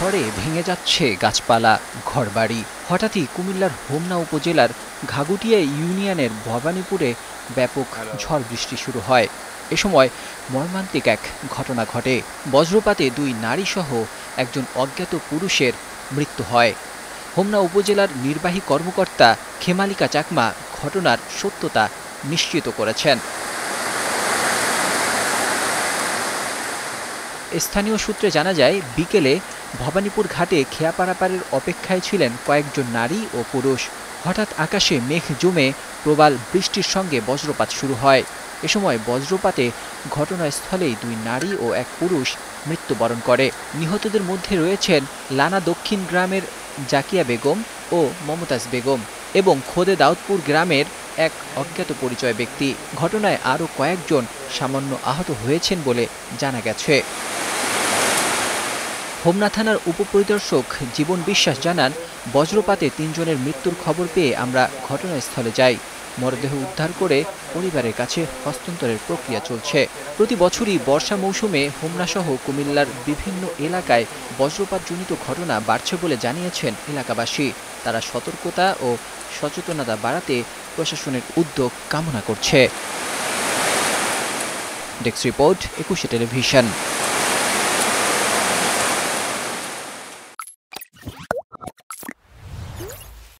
ঝড়ে ভেঙে যাচ্ছে গাছপালা, ঘরবাড়ি। হঠাৎই কুমিল্লার হোমনা উপজেলার ঘাগুটিয়া ইউনিয়নের ভবানীপুরে ব্যাপক ঝড় বৃষ্টি শুরু হয়। এ সময় মর্মান্তিক এক ঘটনা ঘটে। বজ্রপাতে 2 নারীসহ একজন অজ্ঞাত পুরুষের মৃত্যু হয়। হোমনা উপজেলার নির্বাহী কর্মকর্তা খেমালিকা চাকমা ঘটনার সত্যতা নিশ্চিত করেছেন। স্থানীয় সূত্রে জানা যায়, বিকেলে ভবানীপুর ঘাটে খেয়া পারাপারের অপেক্ষায় ছিলেন কয়েকজন নারী ও পুরুষ। হঠাৎ আকাশে মেঘ জমে প্রবল বৃষ্টির সঙ্গে বজ্রপাত শুরু হয়। এ সময় বজ্রপাতে ঘটনাস্থলেই 2 নারী ও 1 পুরুষ মৃত্যুবরণ করে। নিহতদের মধ্যে রয়েছেন লানা দক্ষিণ গ্রামের জাকিয়া বেগম ও মমতাজ বেগম এবং খোদে দাউদপুর গ্রামের এক অজ্ঞাত পরিচয় ব্যক্তি। ঘটনায় আরও কয়েকজন সামান্য আহত হয়েছেন বলে জানা গেছে। হোমনা থানার উপপরিদর্শক জীবন বিশ্বাস জানান, বজ্রপাতে 3 জনের মৃত্যুর খবর পেয়ে আমরা ঘটনাস্থলে যাই। মরদেহ উদ্ধার করে পরিবারের কাছে হস্তান্তরের প্রক্রিয়া চলছে। প্রতি বছরই বর্ষা মৌসুমে হোমনাসহ কুমিল্লার বিভিন্ন এলাকায় বজ্রপাতজনিত ঘটনা বাড়ছে বলে জানিয়েছেন এলাকাবাসী। তারা সতর্কতা ও সচেতনতা বাড়াতে প্রশাসনের উদ্যোগ কামনা করছে। Desk report, 21 television.